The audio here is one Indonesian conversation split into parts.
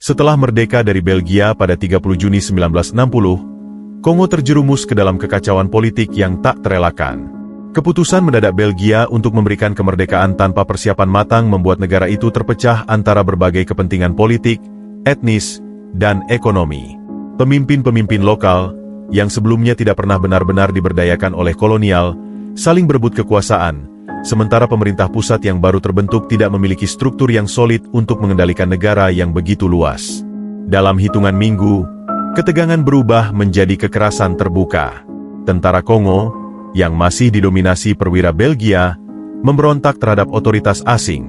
Setelah merdeka dari Belgia pada 30 Juni 1960, Kongo terjerumus ke dalam kekacauan politik yang tak terelakkan. Keputusan mendadak Belgia untuk memberikan kemerdekaan tanpa persiapan matang membuat negara itu terpecah antara berbagai kepentingan politik, etnis, dan ekonomi. Pemimpin-pemimpin lokal, yang sebelumnya tidak pernah benar-benar diberdayakan oleh kolonial, saling berebut kekuasaan, sementara pemerintah pusat yang baru terbentuk tidak memiliki struktur yang solid untuk mengendalikan negara yang begitu luas. Dalam hitungan minggu, ketegangan berubah menjadi kekerasan terbuka. Tentara Kongo, yang masih didominasi perwira Belgia, memberontak terhadap otoritas asing.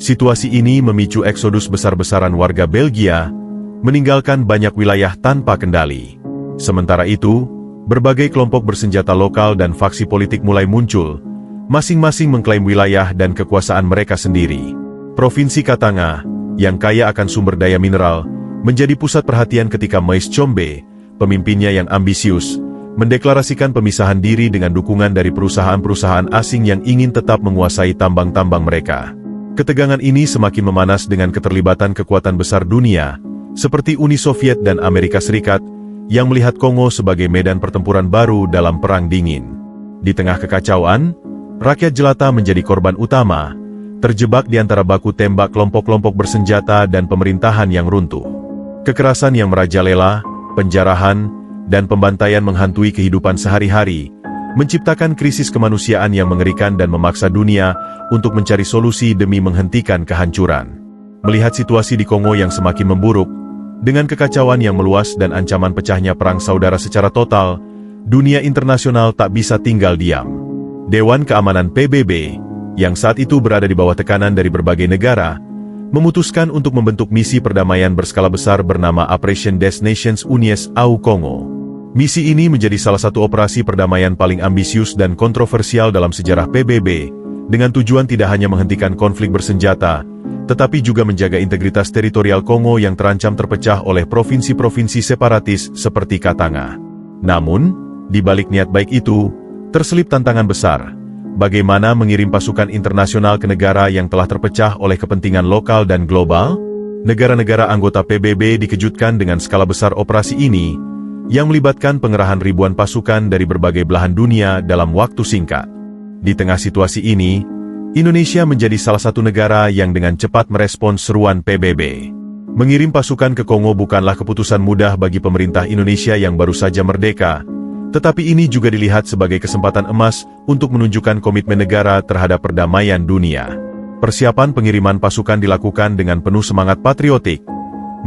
Situasi ini memicu eksodus besar-besaran warga Belgia, meninggalkan banyak wilayah tanpa kendali. Sementara itu, berbagai kelompok bersenjata lokal dan faksi politik mulai muncul, masing-masing mengklaim wilayah dan kekuasaan mereka sendiri. Provinsi Katanga, yang kaya akan sumber daya mineral, menjadi pusat perhatian ketika Moise Tshombe, pemimpinnya yang ambisius, mendeklarasikan pemisahan diri dengan dukungan dari perusahaan-perusahaan asing yang ingin tetap menguasai tambang-tambang mereka. Ketegangan ini semakin memanas dengan keterlibatan kekuatan besar dunia, seperti Uni Soviet dan Amerika Serikat, yang melihat Kongo sebagai medan pertempuran baru dalam Perang Dingin. Di tengah kekacauan, rakyat jelata menjadi korban utama, terjebak di antara baku tembak kelompok-kelompok bersenjata dan pemerintahan yang runtuh. Kekerasan yang merajalela, penjarahan, dan pembantaian menghantui kehidupan sehari-hari, menciptakan krisis kemanusiaan yang mengerikan dan memaksa dunia untuk mencari solusi demi menghentikan kehancuran. Melihat situasi di Kongo yang semakin memburuk, dengan kekacauan yang meluas dan ancaman pecahnya perang saudara secara total, dunia internasional tak bisa tinggal diam. Dewan Keamanan PBB, yang saat itu berada di bawah tekanan dari berbagai negara, memutuskan untuk membentuk misi perdamaian berskala besar bernama Operation des Nations Unies au Congo. Misi ini menjadi salah satu operasi perdamaian paling ambisius dan kontroversial dalam sejarah PBB, dengan tujuan tidak hanya menghentikan konflik bersenjata, tetapi juga menjaga integritas teritorial Kongo yang terancam terpecah oleh provinsi-provinsi separatis seperti Katanga. Namun, di balik niat baik itu, terselip tantangan besar, bagaimana mengirim pasukan internasional ke negara yang telah terpecah oleh kepentingan lokal dan global? Negara-negara anggota PBB dikejutkan dengan skala besar operasi ini, yang melibatkan pengerahan ribuan pasukan dari berbagai belahan dunia dalam waktu singkat. Di tengah situasi ini, Indonesia menjadi salah satu negara yang dengan cepat merespons seruan PBB. Mengirim pasukan ke Kongo bukanlah keputusan mudah bagi pemerintah Indonesia yang baru saja merdeka, tetapi ini juga dilihat sebagai kesempatan emas untuk menunjukkan komitmen negara terhadap perdamaian dunia. Persiapan pengiriman pasukan dilakukan dengan penuh semangat patriotik,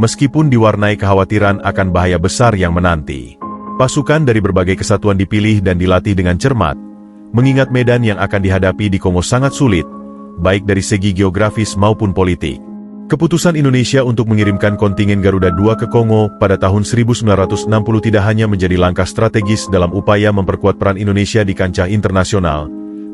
meskipun diwarnai kekhawatiran akan bahaya besar yang menanti. Pasukan dari berbagai kesatuan dipilih dan dilatih dengan cermat, mengingat medan yang akan dihadapi di Kongo sangat sulit, baik dari segi geografis maupun politik. Keputusan Indonesia untuk mengirimkan kontingen Garuda II ke Kongo pada tahun 1960 tidak hanya menjadi langkah strategis dalam upaya memperkuat peran Indonesia di kancah internasional,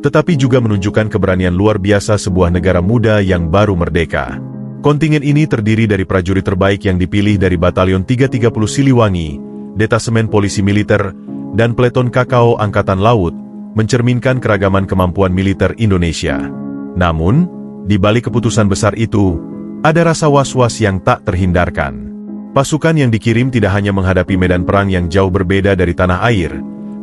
tetapi juga menunjukkan keberanian luar biasa sebuah negara muda yang baru merdeka. Kontingen ini terdiri dari prajurit terbaik yang dipilih dari Batalion 330 Siliwangi, Detasemen Polisi Militer, dan Peleton Kakao Angkatan Laut, mencerminkan keragaman kemampuan militer Indonesia. Namun, di balik keputusan besar itu, ada rasa was-was yang tak terhindarkan. Pasukan yang dikirim tidak hanya menghadapi medan perang yang jauh berbeda dari tanah air,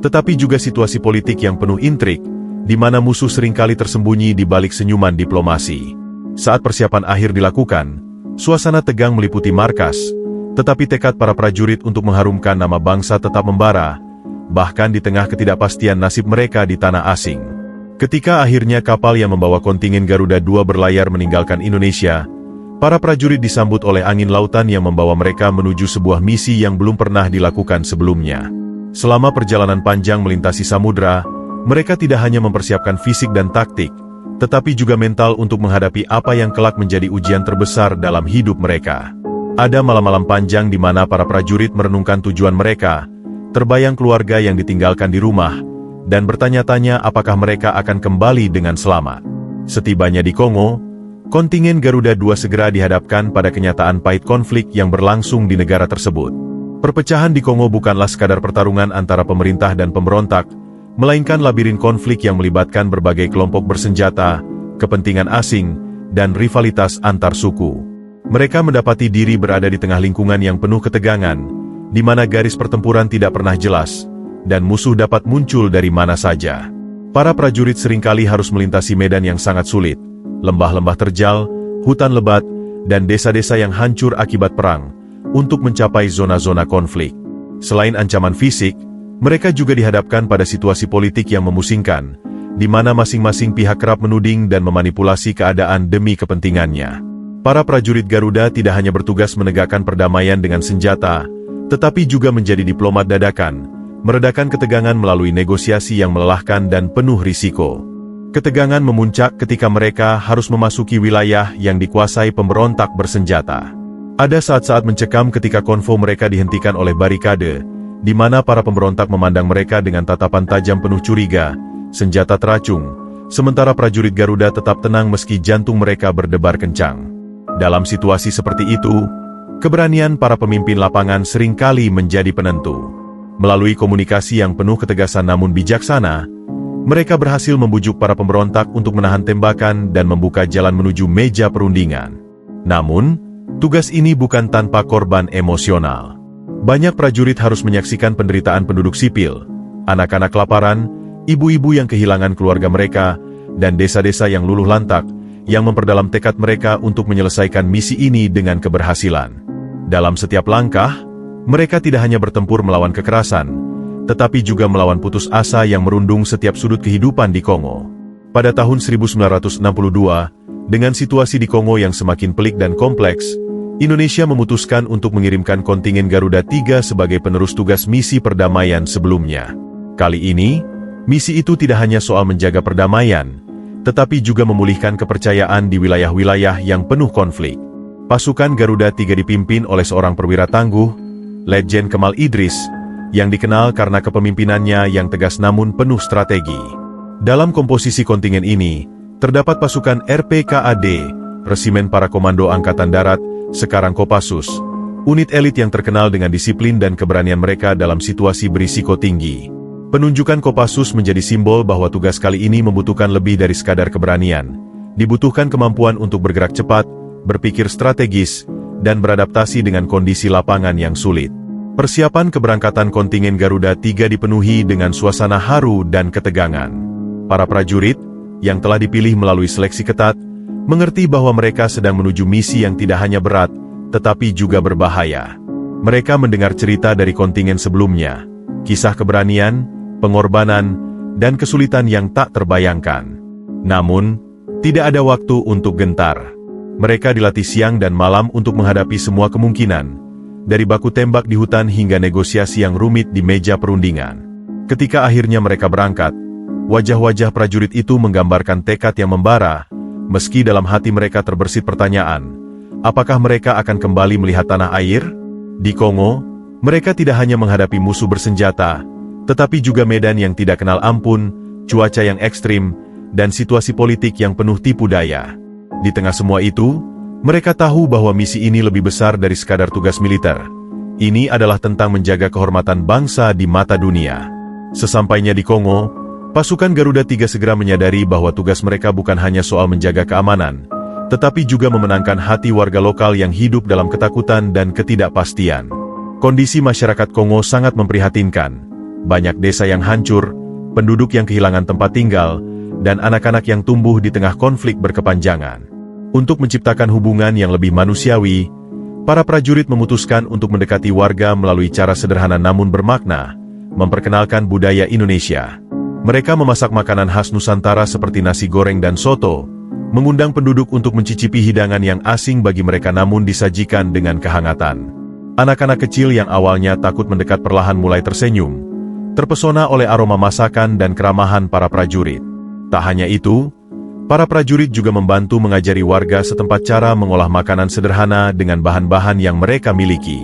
tetapi juga situasi politik yang penuh intrik, di mana musuh seringkali tersembunyi di balik senyuman diplomasi. Saat persiapan akhir dilakukan, suasana tegang meliputi markas, tetapi tekad para prajurit untuk mengharumkan nama bangsa tetap membara, bahkan di tengah ketidakpastian nasib mereka di tanah asing. Ketika akhirnya kapal yang membawa kontingen Garuda II berlayar meninggalkan Indonesia, para prajurit disambut oleh angin lautan yang membawa mereka menuju sebuah misi yang belum pernah dilakukan sebelumnya. Selama perjalanan panjang melintasi samudra, mereka tidak hanya mempersiapkan fisik dan taktik, tetapi juga mental untuk menghadapi apa yang kelak menjadi ujian terbesar dalam hidup mereka. Ada malam-malam panjang di mana para prajurit merenungkan tujuan mereka, terbayang keluarga yang ditinggalkan di rumah, dan bertanya-tanya apakah mereka akan kembali dengan selamat. Setibanya di Kongo, kontingen Garuda II segera dihadapkan pada kenyataan pahit konflik yang berlangsung di negara tersebut. Perpecahan di Kongo bukanlah sekadar pertarungan antara pemerintah dan pemberontak, melainkan labirin konflik yang melibatkan berbagai kelompok bersenjata, kepentingan asing, dan rivalitas antar suku. Mereka mendapati diri berada di tengah lingkungan yang penuh ketegangan, di mana garis pertempuran tidak pernah jelas, dan musuh dapat muncul dari mana saja. Para prajurit seringkali harus melintasi medan yang sangat sulit, lembah-lembah terjal, hutan lebat, dan desa-desa yang hancur akibat perang, untuk mencapai zona-zona konflik. Selain ancaman fisik, mereka juga dihadapkan pada situasi politik yang memusingkan, di mana masing-masing pihak kerap menuding dan memanipulasi keadaan demi kepentingannya. Para prajurit Garuda tidak hanya bertugas menegakkan perdamaian dengan senjata, tetapi juga menjadi diplomat dadakan, meredakan ketegangan melalui negosiasi yang melelahkan dan penuh risiko. Ketegangan memuncak ketika mereka harus memasuki wilayah yang dikuasai pemberontak bersenjata. Ada saat-saat mencekam ketika konvo mereka dihentikan oleh barikade, di mana para pemberontak memandang mereka dengan tatapan tajam penuh curiga, senjata teracung, sementara prajurit Garuda tetap tenang meski jantung mereka berdebar kencang. Dalam situasi seperti itu, keberanian para pemimpin lapangan seringkali menjadi penentu. Melalui komunikasi yang penuh ketegasan namun bijaksana, mereka berhasil membujuk para pemberontak untuk menahan tembakan dan membuka jalan menuju meja perundingan. Namun, tugas ini bukan tanpa korban emosional. Banyak prajurit harus menyaksikan penderitaan penduduk sipil, anak-anak kelaparan, ibu-ibu yang kehilangan keluarga mereka, dan desa-desa yang luluh lantak, yang memperdalam tekad mereka untuk menyelesaikan misi ini dengan keberhasilan. Dalam setiap langkah, mereka tidak hanya bertempur melawan kekerasan, tetapi juga melawan putus asa yang merundung setiap sudut kehidupan di Kongo. Pada tahun 1962, dengan situasi di Kongo yang semakin pelik dan kompleks, Indonesia memutuskan untuk mengirimkan kontingen Garuda 3 sebagai penerus tugas misi perdamaian sebelumnya. Kali ini, misi itu tidak hanya soal menjaga perdamaian, tetapi juga memulihkan kepercayaan di wilayah-wilayah yang penuh konflik. Pasukan Garuda 3 dipimpin oleh seorang perwira tangguh, Letjen Kemal Idris, yang dikenal karena kepemimpinannya yang tegas namun penuh strategi. Dalam komposisi kontingen ini, terdapat pasukan RPKAD, Resimen Para Komando Angkatan Darat, sekarang Kopassus, unit elit yang terkenal dengan disiplin dan keberanian mereka dalam situasi berisiko tinggi. Penunjukan Kopassus menjadi simbol bahwa tugas kali ini membutuhkan lebih dari sekadar keberanian. Dibutuhkan kemampuan untuk bergerak cepat, berpikir strategis, dan beradaptasi dengan kondisi lapangan yang sulit. Persiapan keberangkatan kontingen Garuda 3 dipenuhi dengan suasana haru dan ketegangan. Para prajurit, yang telah dipilih melalui seleksi ketat, mengerti bahwa mereka sedang menuju misi yang tidak hanya berat, tetapi juga berbahaya. Mereka mendengar cerita dari kontingen sebelumnya, kisah keberanian, pengorbanan, dan kesulitan yang tak terbayangkan. Namun, tidak ada waktu untuk gentar. Mereka dilatih siang dan malam untuk menghadapi semua kemungkinan, dari baku tembak di hutan hingga negosiasi yang rumit di meja perundingan. Ketika akhirnya mereka berangkat, wajah-wajah prajurit itu menggambarkan tekad yang membara, meski dalam hati mereka terbersit pertanyaan, apakah mereka akan kembali melihat tanah air? Di Kongo, mereka tidak hanya menghadapi musuh bersenjata, tetapi juga medan yang tidak kenal ampun, cuaca yang ekstrim, dan situasi politik yang penuh tipu daya. Di tengah semua itu, mereka tahu bahwa misi ini lebih besar dari sekadar tugas militer. Ini adalah tentang menjaga kehormatan bangsa di mata dunia. Sesampainya di Kongo, pasukan Garuda 3 segera menyadari bahwa tugas mereka bukan hanya soal menjaga keamanan, tetapi juga memenangkan hati warga lokal yang hidup dalam ketakutan dan ketidakpastian. Kondisi masyarakat Kongo sangat memprihatinkan. Banyak desa yang hancur, penduduk yang kehilangan tempat tinggal, dan anak-anak yang tumbuh di tengah konflik berkepanjangan. Untuk menciptakan hubungan yang lebih manusiawi, para prajurit memutuskan untuk mendekati warga melalui cara sederhana namun bermakna, memperkenalkan budaya Indonesia. Mereka memasak makanan khas Nusantara seperti nasi goreng dan soto, mengundang penduduk untuk mencicipi hidangan yang asing bagi mereka namun disajikan dengan kehangatan. Anak-anak kecil yang awalnya takut mendekat perlahan mulai tersenyum, terpesona oleh aroma masakan dan keramahan para prajurit. Tak hanya itu, para prajurit juga membantu mengajari warga setempat cara mengolah makanan sederhana dengan bahan-bahan yang mereka miliki.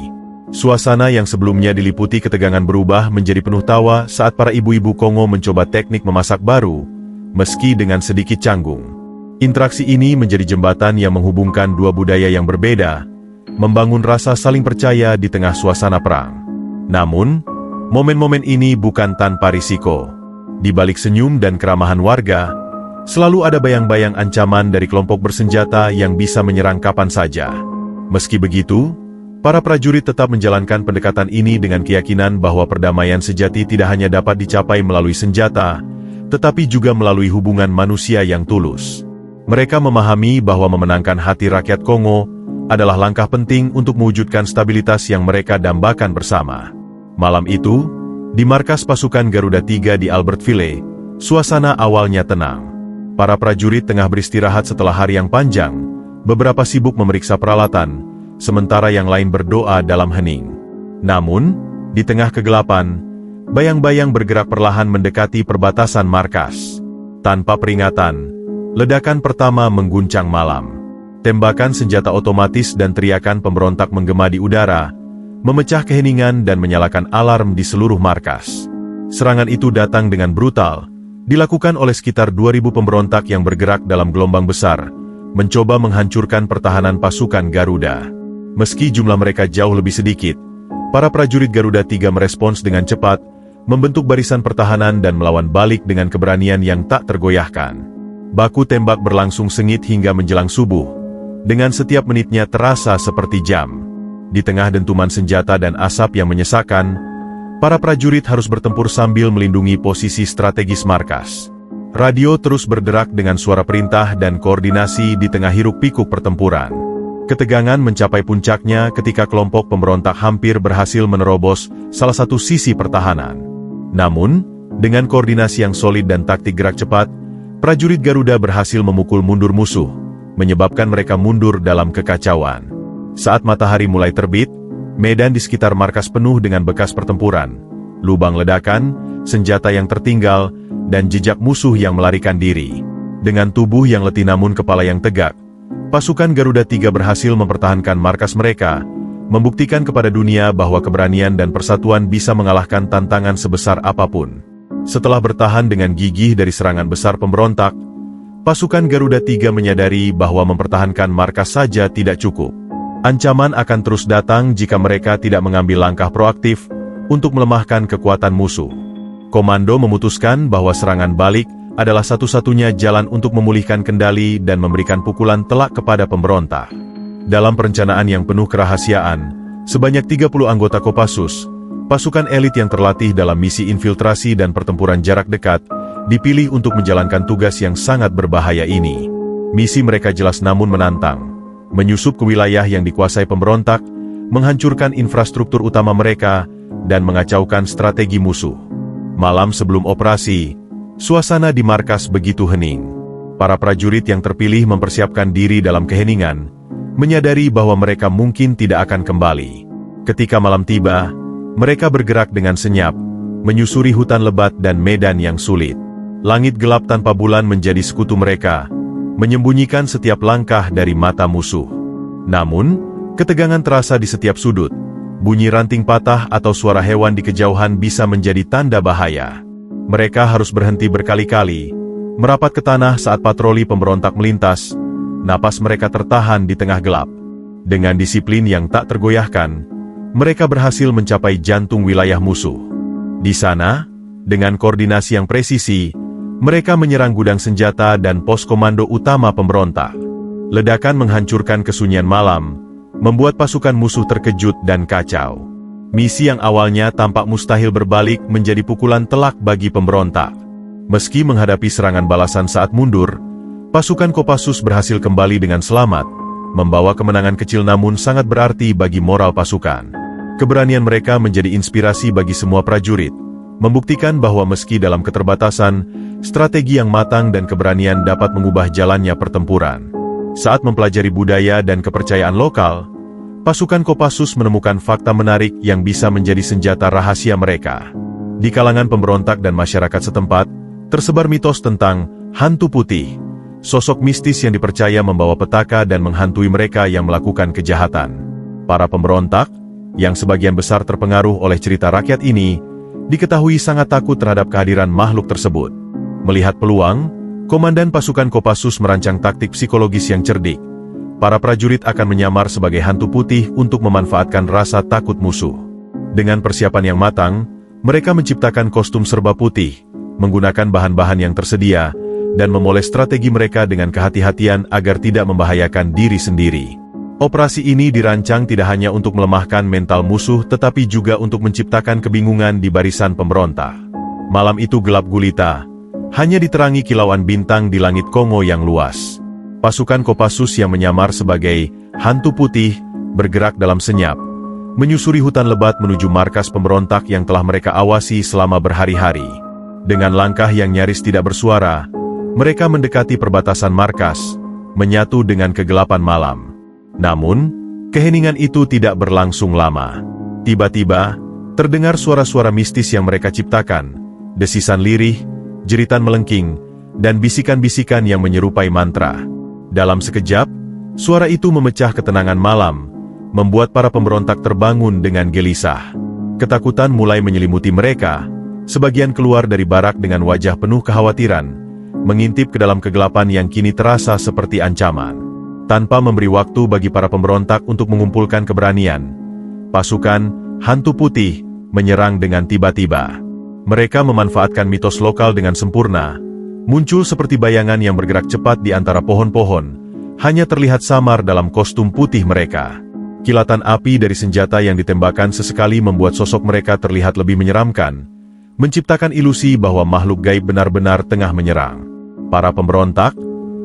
Suasana yang sebelumnya diliputi ketegangan berubah menjadi penuh tawa saat para ibu-ibu Kongo mencoba teknik memasak baru, meski dengan sedikit canggung. Interaksi ini menjadi jembatan yang menghubungkan dua budaya yang berbeda, membangun rasa saling percaya di tengah suasana perang. Namun, momen-momen ini bukan tanpa risiko. Di balik senyum dan keramahan warga, selalu ada bayang-bayang ancaman dari kelompok bersenjata yang bisa menyerang kapan saja. Meski begitu, para prajurit tetap menjalankan pendekatan ini dengan keyakinan bahwa perdamaian sejati tidak hanya dapat dicapai melalui senjata, tetapi juga melalui hubungan manusia yang tulus. Mereka memahami bahwa memenangkan hati rakyat Kongo adalah langkah penting untuk mewujudkan stabilitas yang mereka dambakan bersama. Malam itu, di markas pasukan Garuda 3 di Albertville, suasana awalnya tenang. Para prajurit tengah beristirahat setelah hari yang panjang, beberapa sibuk memeriksa peralatan, sementara yang lain berdoa dalam hening. Namun, di tengah kegelapan, bayang-bayang bergerak perlahan mendekati perbatasan markas. Tanpa peringatan, ledakan pertama mengguncang malam. Tembakan senjata otomatis dan teriakan pemberontak menggema di udara, memecah keheningan dan menyalakan alarm di seluruh markas. Serangan itu datang dengan brutal, dilakukan oleh sekitar 2.000 pemberontak yang bergerak dalam gelombang besar, mencoba menghancurkan pertahanan pasukan Garuda. Meski jumlah mereka jauh lebih sedikit, para prajurit Garuda 3 merespons dengan cepat, membentuk barisan pertahanan dan melawan balik dengan keberanian yang tak tergoyahkan. Baku tembak berlangsung sengit hingga menjelang subuh, dengan setiap menitnya terasa seperti jam. Di tengah dentuman senjata dan asap yang menyesakan, para prajurit harus bertempur sambil melindungi posisi strategis markas. Radio terus berderak dengan suara perintah dan koordinasi di tengah hiruk-pikuk pertempuran. Ketegangan mencapai puncaknya ketika kelompok pemberontak hampir berhasil menerobos salah satu sisi pertahanan. Namun, dengan koordinasi yang solid dan taktik gerak cepat, prajurit Garuda berhasil memukul mundur musuh, menyebabkan mereka mundur dalam kekacauan. Saat matahari mulai terbit, medan di sekitar markas penuh dengan bekas pertempuran, lubang ledakan, senjata yang tertinggal, dan jejak musuh yang melarikan diri. Dengan tubuh yang letih namun kepala yang tegak, pasukan Garuda 3 berhasil mempertahankan markas mereka, membuktikan kepada dunia bahwa keberanian dan persatuan bisa mengalahkan tantangan sebesar apapun. Setelah bertahan dengan gigih dari serangan besar pemberontak, pasukan Garuda 3 menyadari bahwa mempertahankan markas saja tidak cukup. Ancaman akan terus datang jika mereka tidak mengambil langkah proaktif untuk melemahkan kekuatan musuh. Komando memutuskan bahwa serangan balik adalah satu-satunya jalan untuk memulihkan kendali dan memberikan pukulan telak kepada pemberontak. Dalam perencanaan yang penuh kerahasiaan, sebanyak 30 anggota Kopassus, pasukan elit yang terlatih dalam misi infiltrasi dan pertempuran jarak dekat, dipilih untuk menjalankan tugas yang sangat berbahaya ini. Misi mereka jelas namun menantang. Menyusup ke wilayah yang dikuasai pemberontak, menghancurkan infrastruktur utama mereka, dan mengacaukan strategi musuh. Malam sebelum operasi, suasana di markas begitu hening. Para prajurit yang terpilih mempersiapkan diri dalam keheningan, menyadari bahwa mereka mungkin tidak akan kembali. Ketika malam tiba, mereka bergerak dengan senyap, menyusuri hutan lebat dan medan yang sulit. Langit gelap tanpa bulan menjadi sekutu mereka, menyembunyikan setiap langkah dari mata musuh. Namun, ketegangan terasa di setiap sudut. Bunyi ranting patah atau suara hewan di kejauhan bisa menjadi tanda bahaya. Mereka harus berhenti berkali-kali, merapat ke tanah saat patroli pemberontak melintas. Napas mereka tertahan di tengah gelap. Dengan disiplin yang tak tergoyahkan, mereka berhasil mencapai jantung wilayah musuh. Di sana, dengan koordinasi yang presisi, mereka menyerang gudang senjata dan pos komando utama pemberontak. Ledakan menghancurkan kesunyian malam, membuat pasukan musuh terkejut dan kacau. Misi yang awalnya tampak mustahil berbalik menjadi pukulan telak bagi pemberontak. Meski menghadapi serangan balasan saat mundur, pasukan Kopassus berhasil kembali dengan selamat, membawa kemenangan kecil namun sangat berarti bagi moral pasukan. Keberanian mereka menjadi inspirasi bagi semua prajurit, membuktikan bahwa meski dalam keterbatasan, strategi yang matang dan keberanian dapat mengubah jalannya pertempuran. Saat mempelajari budaya dan kepercayaan lokal, pasukan Kopassus menemukan fakta menarik yang bisa menjadi senjata rahasia mereka. Di kalangan pemberontak dan masyarakat setempat, tersebar mitos tentang hantu putih, sosok mistis yang dipercaya membawa petaka dan menghantui mereka yang melakukan kejahatan. Para pemberontak, yang sebagian besar terpengaruh oleh cerita rakyat ini, diketahui sangat takut terhadap kehadiran makhluk tersebut. Melihat peluang, komandan pasukan Kopassus merancang taktik psikologis yang cerdik. Para prajurit akan menyamar sebagai hantu putih untuk memanfaatkan rasa takut musuh. Dengan persiapan yang matang, mereka menciptakan kostum serba putih, menggunakan bahan-bahan yang tersedia, dan memoles strategi mereka dengan kehati-hatian agar tidak membahayakan diri sendiri. Operasi ini dirancang tidak hanya untuk melemahkan mental musuh tetapi juga untuk menciptakan kebingungan di barisan pemberontak. Malam itu gelap gulita, hanya diterangi kilauan bintang di langit Kongo yang luas. Pasukan Kopassus yang menyamar sebagai hantu putih bergerak dalam senyap, menyusuri hutan lebat menuju markas pemberontak yang telah mereka awasi selama berhari-hari. Dengan langkah yang nyaris tidak bersuara, mereka mendekati perbatasan markas, menyatu dengan kegelapan malam. Namun, keheningan itu tidak berlangsung lama. Tiba-tiba, terdengar suara-suara mistis yang mereka ciptakan, desisan lirih, jeritan melengking, dan bisikan-bisikan yang menyerupai mantra. Dalam sekejap, suara itu memecah ketenangan malam, membuat para pemberontak terbangun dengan gelisah. Ketakutan mulai menyelimuti mereka, sebagian keluar dari barak dengan wajah penuh kekhawatiran, mengintip ke dalam kegelapan yang kini terasa seperti ancaman. Tanpa memberi waktu bagi para pemberontak untuk mengumpulkan keberanian, pasukan hantu putih menyerang dengan tiba-tiba. Mereka memanfaatkan mitos lokal dengan sempurna, muncul seperti bayangan yang bergerak cepat di antara pohon-pohon, hanya terlihat samar dalam kostum putih mereka. Kilatan api dari senjata yang ditembakkan sesekali membuat sosok mereka terlihat lebih menyeramkan, menciptakan ilusi bahwa makhluk gaib benar-benar tengah menyerang. Para pemberontak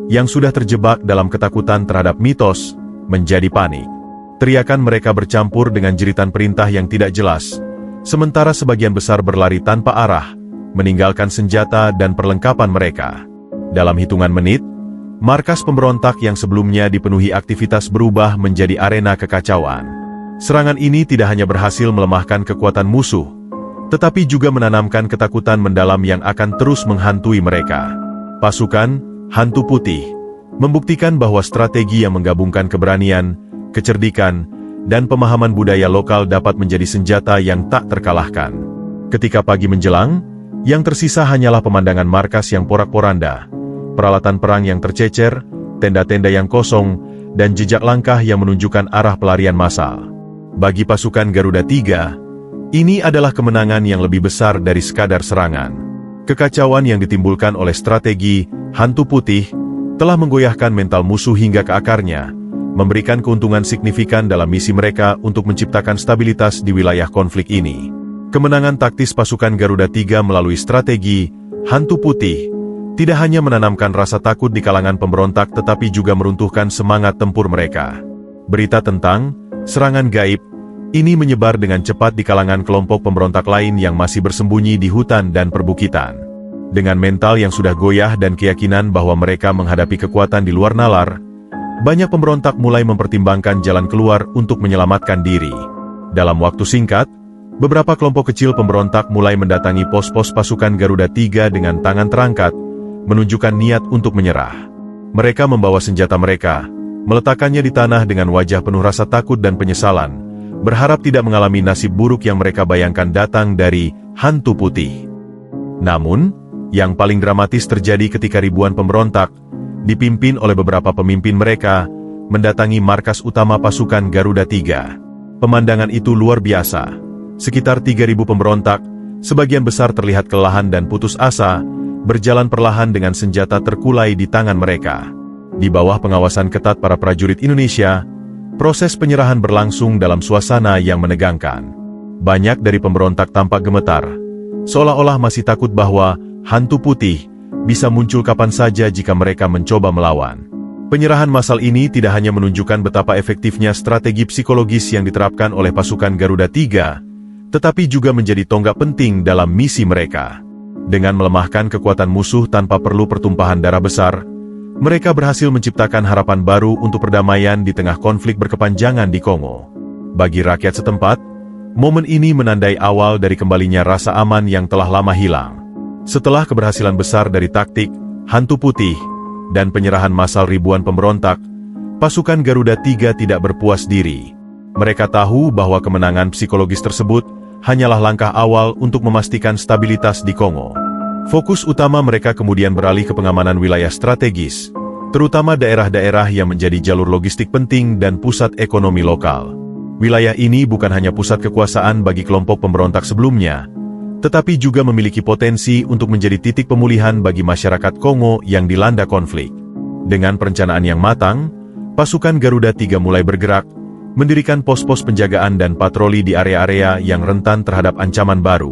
yang sudah terjebak dalam ketakutan terhadap mitos, menjadi panik. Teriakan mereka bercampur dengan jeritan perintah yang tidak jelas, sementara sebagian besar berlari tanpa arah, meninggalkan senjata dan perlengkapan mereka. Dalam hitungan menit, markas pemberontak yang sebelumnya dipenuhi aktivitas berubah menjadi arena kekacauan. Serangan ini tidak hanya berhasil melemahkan kekuatan musuh, tetapi juga menanamkan ketakutan mendalam yang akan terus menghantui mereka. Pasukan hantu putih membuktikan bahwa strategi yang menggabungkan keberanian, kecerdikan, dan pemahaman budaya lokal dapat menjadi senjata yang tak terkalahkan. Ketika pagi menjelang, yang tersisa hanyalah pemandangan markas yang porak-poranda, peralatan perang yang tercecer, tenda-tenda yang kosong, dan jejak langkah yang menunjukkan arah pelarian massal. Bagi pasukan Garuda III, ini adalah kemenangan yang lebih besar dari sekadar serangan. Kekacauan yang ditimbulkan oleh strategi hantu putih telah menggoyahkan mental musuh hingga ke akarnya, memberikan keuntungan signifikan dalam misi mereka untuk menciptakan stabilitas di wilayah konflik ini. Kemenangan taktis pasukan Garuda III melalui strategi hantu putih tidak hanya menanamkan rasa takut di kalangan pemberontak tetapi juga meruntuhkan semangat tempur mereka. Berita tentang serangan gaib ini menyebar dengan cepat di kalangan kelompok pemberontak lain yang masih bersembunyi di hutan dan perbukitan. Dengan mental yang sudah goyah dan keyakinan bahwa mereka menghadapi kekuatan di luar nalar, banyak pemberontak mulai mempertimbangkan jalan keluar untuk menyelamatkan diri. Dalam waktu singkat, beberapa kelompok kecil pemberontak mulai mendatangi pos-pos pasukan Garuda III dengan tangan terangkat, menunjukkan niat untuk menyerah. Mereka membawa senjata mereka, meletakkannya di tanah dengan wajah penuh rasa takut dan penyesalan, berharap tidak mengalami nasib buruk yang mereka bayangkan datang dari hantu putih. Namun, yang paling dramatis terjadi ketika ribuan pemberontak, dipimpin oleh beberapa pemimpin mereka, mendatangi markas utama pasukan Garuda III. Pemandangan itu luar biasa. Sekitar 3.000 pemberontak, sebagian besar terlihat kelelahan dan putus asa, berjalan perlahan dengan senjata terkulai di tangan mereka. Di bawah pengawasan ketat para prajurit Indonesia, proses penyerahan berlangsung dalam suasana yang menegangkan. Banyak dari pemberontak tampak gemetar, seolah-olah masih takut bahwa hantu putih bisa muncul kapan saja jika mereka mencoba melawan. Penyerahan massal ini tidak hanya menunjukkan betapa efektifnya strategi psikologis yang diterapkan oleh pasukan Garuda III, tetapi juga menjadi tonggak penting dalam misi mereka. Dengan melemahkan kekuatan musuh tanpa perlu pertumpahan darah besar, mereka berhasil menciptakan harapan baru untuk perdamaian di tengah konflik berkepanjangan di Kongo. Bagi rakyat setempat, momen ini menandai awal dari kembalinya rasa aman yang telah lama hilang. Setelah keberhasilan besar dari taktik hantu putih dan penyerahan massal ribuan pemberontak, pasukan Garuda III tidak berpuas diri. Mereka tahu bahwa kemenangan psikologis tersebut hanyalah langkah awal untuk memastikan stabilitas di Kongo. Fokus utama mereka kemudian beralih ke pengamanan wilayah strategis, terutama daerah-daerah yang menjadi jalur logistik penting dan pusat ekonomi lokal. Wilayah ini bukan hanya pusat kekuasaan bagi kelompok pemberontak sebelumnya, tetapi juga memiliki potensi untuk menjadi titik pemulihan bagi masyarakat Kongo yang dilanda konflik. Dengan perencanaan yang matang, pasukan Garuda 3 mulai bergerak, mendirikan pos-pos penjagaan dan patroli di area-area yang rentan terhadap ancaman baru.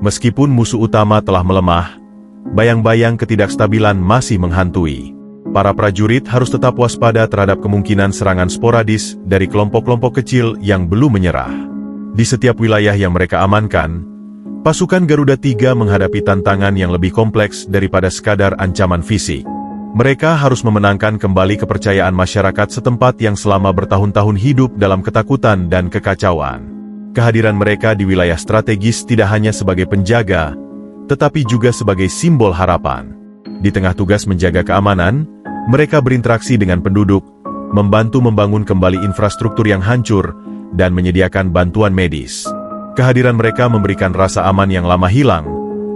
Meskipun musuh utama telah melemah, bayang-bayang ketidakstabilan masih menghantui. Para prajurit harus tetap waspada terhadap kemungkinan serangan sporadis dari kelompok-kelompok kecil yang belum menyerah. Di setiap wilayah yang mereka amankan, pasukan Garuda 3 menghadapi tantangan yang lebih kompleks daripada sekadar ancaman fisik. Mereka harus memenangkan kembali kepercayaan masyarakat setempat yang selama bertahun-tahun hidup dalam ketakutan dan kekacauan. Kehadiran mereka di wilayah strategis tidak hanya sebagai penjaga, tetapi juga sebagai simbol harapan. Di tengah tugas menjaga keamanan, mereka berinteraksi dengan penduduk, membantu membangun kembali infrastruktur yang hancur, dan menyediakan bantuan medis. Kehadiran mereka memberikan rasa aman yang lama hilang,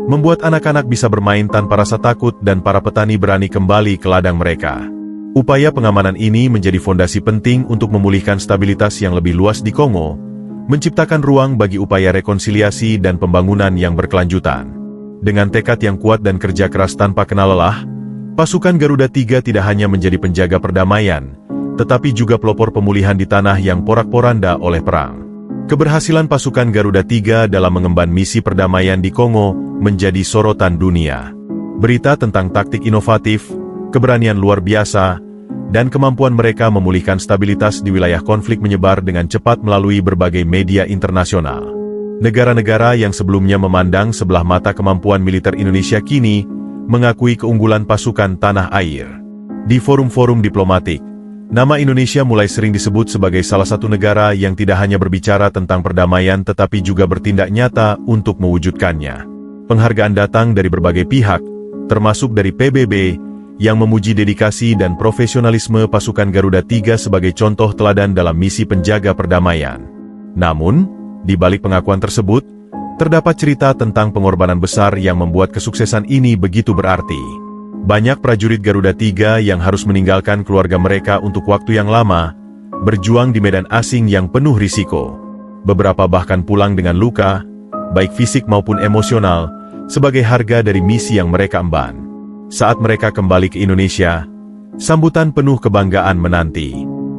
membuat anak-anak bisa bermain tanpa rasa takut dan para petani berani kembali ke ladang mereka. Upaya pengamanan ini menjadi fondasi penting untuk memulihkan stabilitas yang lebih luas di Kongo, menciptakan ruang bagi upaya rekonsiliasi dan pembangunan yang berkelanjutan. Dengan tekad yang kuat dan kerja keras tanpa kenal lelah, pasukan Garuda 3 tidak hanya menjadi penjaga perdamaian, tetapi juga pelopor pemulihan di tanah yang porak-poranda oleh perang. Keberhasilan pasukan Garuda 3 dalam mengemban misi perdamaian di Kongo menjadi sorotan dunia. Berita tentang taktik inovatif, keberanian luar biasa, dan kemampuan mereka memulihkan stabilitas di wilayah konflik menyebar dengan cepat melalui berbagai media internasional. Negara-negara yang sebelumnya memandang sebelah mata kemampuan militer Indonesia kini mengakui keunggulan pasukan tanah air. Di forum-forum diplomatik, nama Indonesia mulai sering disebut sebagai salah satu negara yang tidak hanya berbicara tentang perdamaian tetapi juga bertindak nyata untuk mewujudkannya. Penghargaan datang dari berbagai pihak, termasuk dari PBB, yang memuji dedikasi dan profesionalisme pasukan Garuda 3 sebagai contoh teladan dalam misi penjaga perdamaian. Namun, di balik pengakuan tersebut, terdapat cerita tentang pengorbanan besar yang membuat kesuksesan ini begitu berarti. Banyak prajurit Garuda 3 yang harus meninggalkan keluarga mereka untuk waktu yang lama, berjuang di medan asing yang penuh risiko. Beberapa bahkan pulang dengan luka, baik fisik maupun emosional, sebagai harga dari misi yang mereka emban. Saat mereka kembali ke Indonesia, sambutan penuh kebanggaan menanti.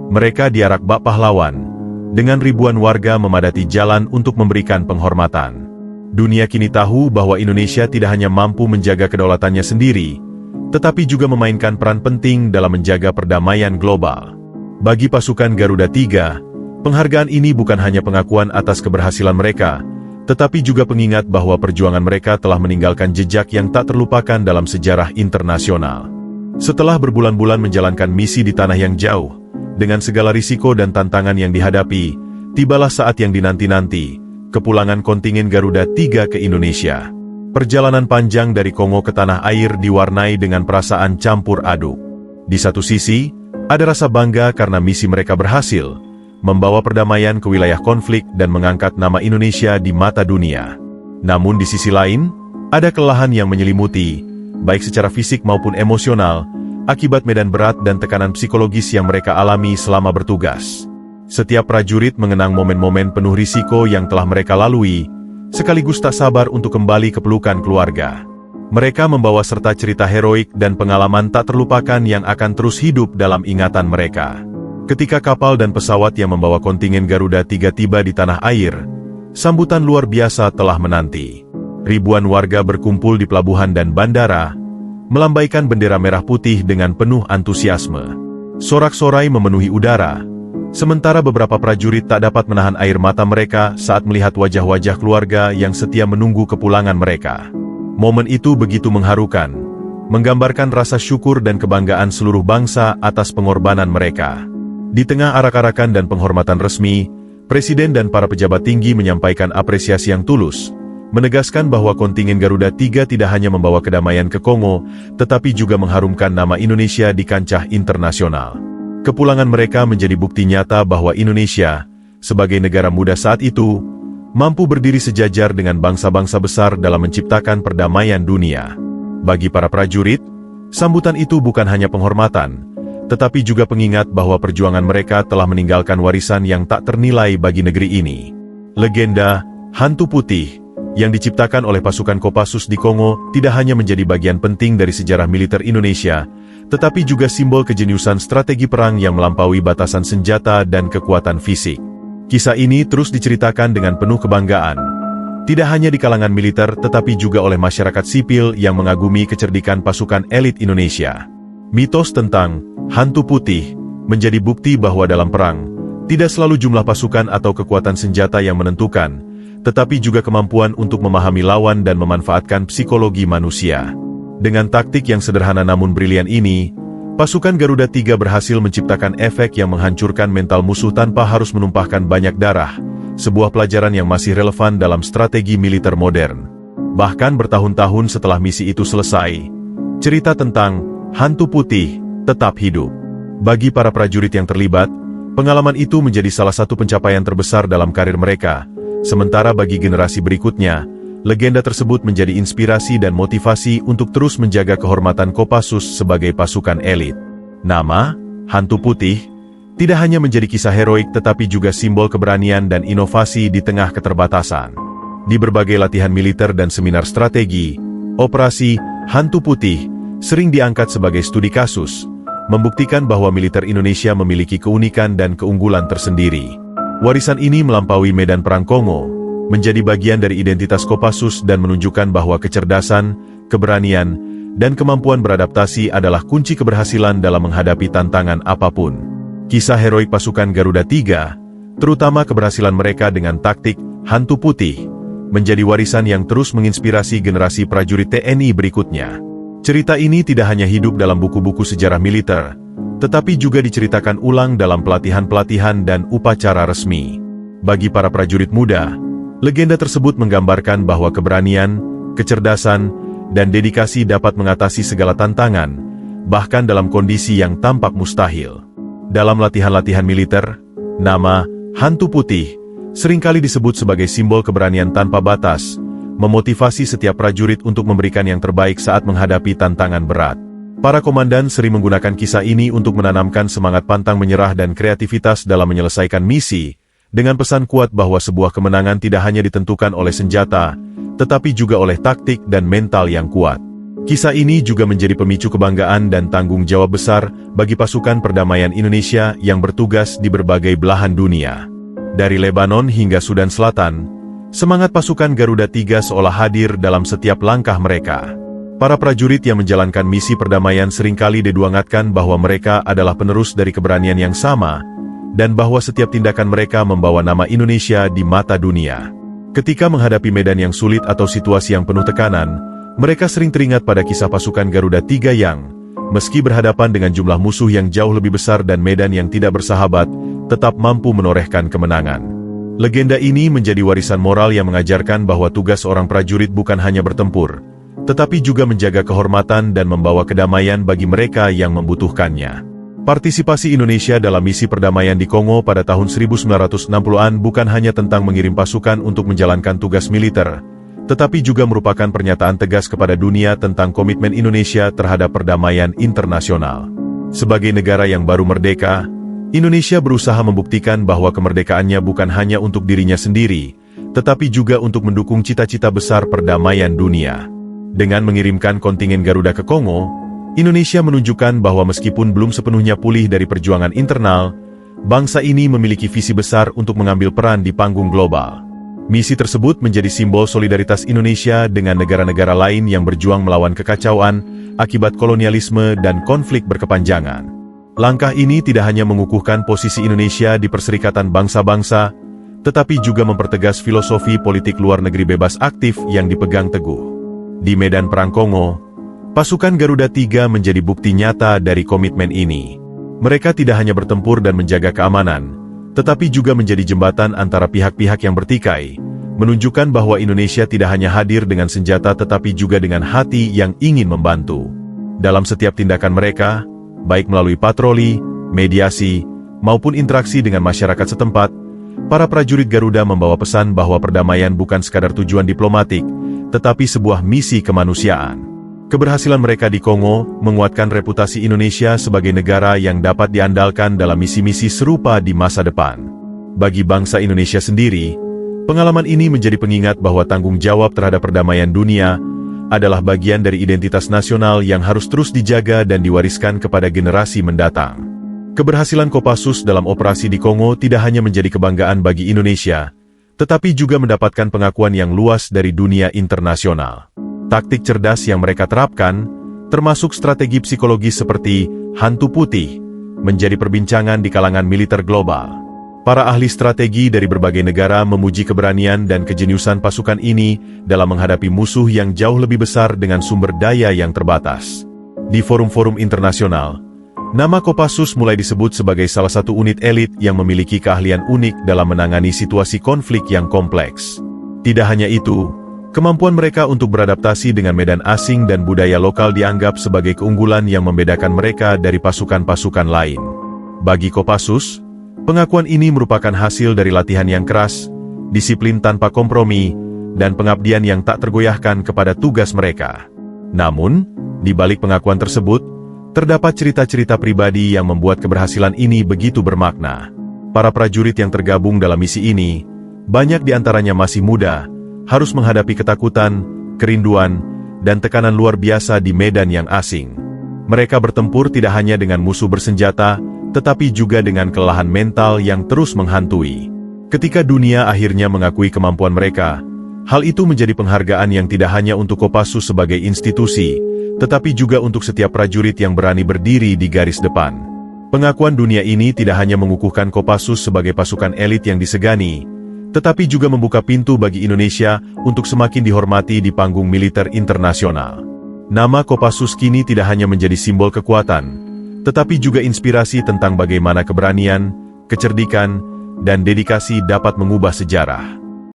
Mereka diarak bak pahlawan, dengan ribuan warga memadati jalan untuk memberikan penghormatan. Dunia kini tahu bahwa Indonesia tidak hanya mampu menjaga kedaulatannya sendiri, tetapi juga memainkan peran penting dalam menjaga perdamaian global. Bagi pasukan Garuda 3, penghargaan ini bukan hanya pengakuan atas keberhasilan mereka, tetapi juga pengingat bahwa perjuangan mereka telah meninggalkan jejak yang tak terlupakan dalam sejarah internasional. Setelah berbulan-bulan menjalankan misi di tanah yang jauh, dengan segala risiko dan tantangan yang dihadapi, tibalah saat yang dinanti-nanti, kepulangan kontingen Garuda 3 ke Indonesia. Perjalanan panjang dari Kongo ke tanah air diwarnai dengan perasaan campur aduk. Di satu sisi, ada rasa bangga karena misi mereka berhasil, membawa perdamaian ke wilayah konflik dan mengangkat nama Indonesia di mata dunia. Namun di sisi lain, ada kelelahan yang menyelimuti, baik secara fisik maupun emosional, akibat medan berat dan tekanan psikologis yang mereka alami selama bertugas. Setiap prajurit mengenang momen-momen penuh risiko yang telah mereka lalui, sekaligus tak sabar untuk kembali ke pelukan keluarga. Mereka membawa serta cerita heroik dan pengalaman tak terlupakan yang akan terus hidup dalam ingatan mereka. Ketika kapal dan pesawat yang membawa kontingen Garuda 3 tiba di tanah air, sambutan luar biasa telah menanti. Ribuan warga berkumpul di pelabuhan dan bandara, melambaikan bendera merah putih dengan penuh antusiasme. Sorak-sorai memenuhi udara, sementara beberapa prajurit tak dapat menahan air mata mereka saat melihat wajah-wajah keluarga yang setia menunggu kepulangan mereka. Momen itu begitu mengharukan, menggambarkan rasa syukur dan kebanggaan seluruh bangsa atas pengorbanan mereka. Di tengah arak-arakan dan penghormatan resmi, Presiden dan para pejabat tinggi menyampaikan apresiasi yang tulus, menegaskan bahwa kontingen Garuda 3 tidak hanya membawa kedamaian ke Kongo, tetapi juga mengharumkan nama Indonesia di kancah internasional. Kepulangan mereka menjadi bukti nyata bahwa Indonesia, sebagai negara muda saat itu, mampu berdiri sejajar dengan bangsa-bangsa besar dalam menciptakan perdamaian dunia. Bagi para prajurit, sambutan itu bukan hanya penghormatan, tetapi juga pengingat bahwa perjuangan mereka telah meninggalkan warisan yang tak ternilai bagi negeri ini. Legenda Hantu Putih yang diciptakan oleh pasukan Kopassus di Kongo tidak hanya menjadi bagian penting dari sejarah militer Indonesia, tetapi juga simbol kejeniusan strategi perang yang melampaui batasan senjata dan kekuatan fisik. Kisah ini terus diceritakan dengan penuh kebanggaan, tidak hanya di kalangan militer tetapi juga oleh masyarakat sipil yang mengagumi kecerdikan pasukan elit Indonesia. Mitos tentang hantu putih menjadi bukti bahwa dalam perang, tidak selalu jumlah pasukan atau kekuatan senjata yang menentukan, tetapi juga kemampuan untuk memahami lawan dan memanfaatkan psikologi manusia. Dengan taktik yang sederhana namun brilian ini, pasukan Garuda 3 berhasil menciptakan efek yang menghancurkan mental musuh tanpa harus menumpahkan banyak darah, sebuah pelajaran yang masih relevan dalam strategi militer modern. Bahkan bertahun-tahun setelah misi itu selesai, cerita tentang hantu putih tetap hidup. Bagi para prajurit yang terlibat, pengalaman itu menjadi salah satu pencapaian terbesar dalam karir mereka, sementara bagi generasi berikutnya, legenda tersebut menjadi inspirasi dan motivasi untuk terus menjaga kehormatan Kopassus sebagai pasukan elit. Nama, Hantu Putih, tidak hanya menjadi kisah heroik tetapi juga simbol keberanian dan inovasi di tengah keterbatasan. Di berbagai latihan militer dan seminar strategi, operasi Hantu Putih sering diangkat sebagai studi kasus, membuktikan bahwa militer Indonesia memiliki keunikan dan keunggulan tersendiri. Warisan ini melampaui medan perang Kongo, menjadi bagian dari identitas Kopassus dan menunjukkan bahwa kecerdasan, keberanian, dan kemampuan beradaptasi adalah kunci keberhasilan dalam menghadapi tantangan apapun. Kisah heroik pasukan Garuda 3, terutama keberhasilan mereka dengan taktik Hantu Putih, menjadi warisan yang terus menginspirasi generasi prajurit TNI berikutnya. Cerita ini tidak hanya hidup dalam buku-buku sejarah militer, tetapi juga diceritakan ulang dalam pelatihan-pelatihan dan upacara resmi. Bagi para prajurit muda, legenda tersebut menggambarkan bahwa keberanian, kecerdasan, dan dedikasi dapat mengatasi segala tantangan, bahkan dalam kondisi yang tampak mustahil. Dalam latihan-latihan militer, nama Hantu Putih seringkali disebut sebagai simbol keberanian tanpa batas, memotivasi setiap prajurit untuk memberikan yang terbaik saat menghadapi tantangan berat. Para komandan sering menggunakan kisah ini untuk menanamkan semangat pantang menyerah dan kreativitas dalam menyelesaikan misi, dengan pesan kuat bahwa sebuah kemenangan tidak hanya ditentukan oleh senjata, tetapi juga oleh taktik dan mental yang kuat. Kisah ini juga menjadi pemicu kebanggaan dan tanggung jawab besar bagi pasukan perdamaian Indonesia yang bertugas di berbagai belahan dunia. Dari Lebanon hingga Sudan Selatan, semangat pasukan Garuda 3 seolah hadir dalam setiap langkah mereka. Para prajurit yang menjalankan misi perdamaian seringkali diduangatkan bahwa mereka adalah penerus dari keberanian yang sama, dan bahwa setiap tindakan mereka membawa nama Indonesia di mata dunia. Ketika menghadapi medan yang sulit atau situasi yang penuh tekanan, mereka sering teringat pada kisah pasukan Garuda 3 yang, meski berhadapan dengan jumlah musuh yang jauh lebih besar dan medan yang tidak bersahabat, tetap mampu menorehkan kemenangan. Legenda ini menjadi warisan moral yang mengajarkan bahwa tugas seorang prajurit bukan hanya bertempur, tetapi juga menjaga kehormatan dan membawa kedamaian bagi mereka yang membutuhkannya. Partisipasi Indonesia dalam misi perdamaian di Kongo pada tahun 1960-an bukan hanya tentang mengirim pasukan untuk menjalankan tugas militer, tetapi juga merupakan pernyataan tegas kepada dunia tentang komitmen Indonesia terhadap perdamaian internasional. Sebagai negara yang baru merdeka, Indonesia berusaha membuktikan bahwa kemerdekaannya bukan hanya untuk dirinya sendiri, tetapi juga untuk mendukung cita-cita besar perdamaian dunia. Dengan mengirimkan kontingen Garuda ke Kongo, Indonesia menunjukkan bahwa meskipun belum sepenuhnya pulih dari perjuangan internal, bangsa ini memiliki visi besar untuk mengambil peran di panggung global. Misi tersebut menjadi simbol solidaritas Indonesia dengan negara-negara lain yang berjuang melawan kekacauan akibat kolonialisme dan konflik berkepanjangan. Langkah ini tidak hanya mengukuhkan posisi Indonesia di Perserikatan Bangsa-Bangsa, tetapi juga mempertegas filosofi politik luar negeri bebas aktif yang dipegang teguh. Di medan perang Kongo, pasukan Garuda 3 menjadi bukti nyata dari komitmen ini. Mereka tidak hanya bertempur dan menjaga keamanan, tetapi juga menjadi jembatan antara pihak-pihak yang bertikai, menunjukkan bahwa Indonesia tidak hanya hadir dengan senjata tetapi juga dengan hati yang ingin membantu. Dalam setiap tindakan mereka, baik melalui patroli, mediasi, maupun interaksi dengan masyarakat setempat, para prajurit Garuda membawa pesan bahwa perdamaian bukan sekadar tujuan diplomatik, tetapi sebuah misi kemanusiaan. Keberhasilan mereka di Kongo menguatkan reputasi Indonesia sebagai negara yang dapat diandalkan dalam misi-misi serupa di masa depan. Bagi bangsa Indonesia sendiri, pengalaman ini menjadi pengingat bahwa tanggung jawab terhadap perdamaian dunia adalah bagian dari identitas nasional yang harus terus dijaga dan diwariskan kepada generasi mendatang. Keberhasilan Kopassus dalam operasi di Kongo tidak hanya menjadi kebanggaan bagi Indonesia, tetapi juga mendapatkan pengakuan yang luas dari dunia internasional. Taktik cerdas yang mereka terapkan, termasuk strategi psikologis seperti hantu putih, menjadi perbincangan di kalangan militer global. Para ahli strategi dari berbagai negara memuji keberanian dan kejeniusan pasukan ini dalam menghadapi musuh yang jauh lebih besar dengan sumber daya yang terbatas. Di forum-forum internasional, nama Kopassus mulai disebut sebagai salah satu unit elit yang memiliki keahlian unik dalam menangani situasi konflik yang kompleks. Tidak hanya itu, kemampuan mereka untuk beradaptasi dengan medan asing dan budaya lokal dianggap sebagai keunggulan yang membedakan mereka dari pasukan-pasukan lain. Bagi Kopassus, pengakuan ini merupakan hasil dari latihan yang keras, disiplin tanpa kompromi, dan pengabdian yang tak tergoyahkan kepada tugas mereka. Namun, di balik pengakuan tersebut, terdapat cerita-cerita pribadi yang membuat keberhasilan ini begitu bermakna. Para prajurit yang tergabung dalam misi ini, banyak di antaranya masih muda, harus menghadapi ketakutan, kerinduan, dan tekanan luar biasa di medan yang asing. Mereka bertempur tidak hanya dengan musuh bersenjata, tetapi juga dengan kelelahan mental yang terus menghantui. Ketika dunia akhirnya mengakui kemampuan mereka, hal itu menjadi penghargaan yang tidak hanya untuk Kopassus sebagai institusi, tetapi juga untuk setiap prajurit yang berani berdiri di garis depan. Pengakuan dunia ini tidak hanya mengukuhkan Kopassus sebagai pasukan elit yang disegani, tetapi juga membuka pintu bagi Indonesia untuk semakin dihormati di panggung militer internasional. Nama Kopassus kini tidak hanya menjadi simbol kekuatan, tetapi juga inspirasi tentang bagaimana keberanian, kecerdikan, dan dedikasi dapat mengubah sejarah.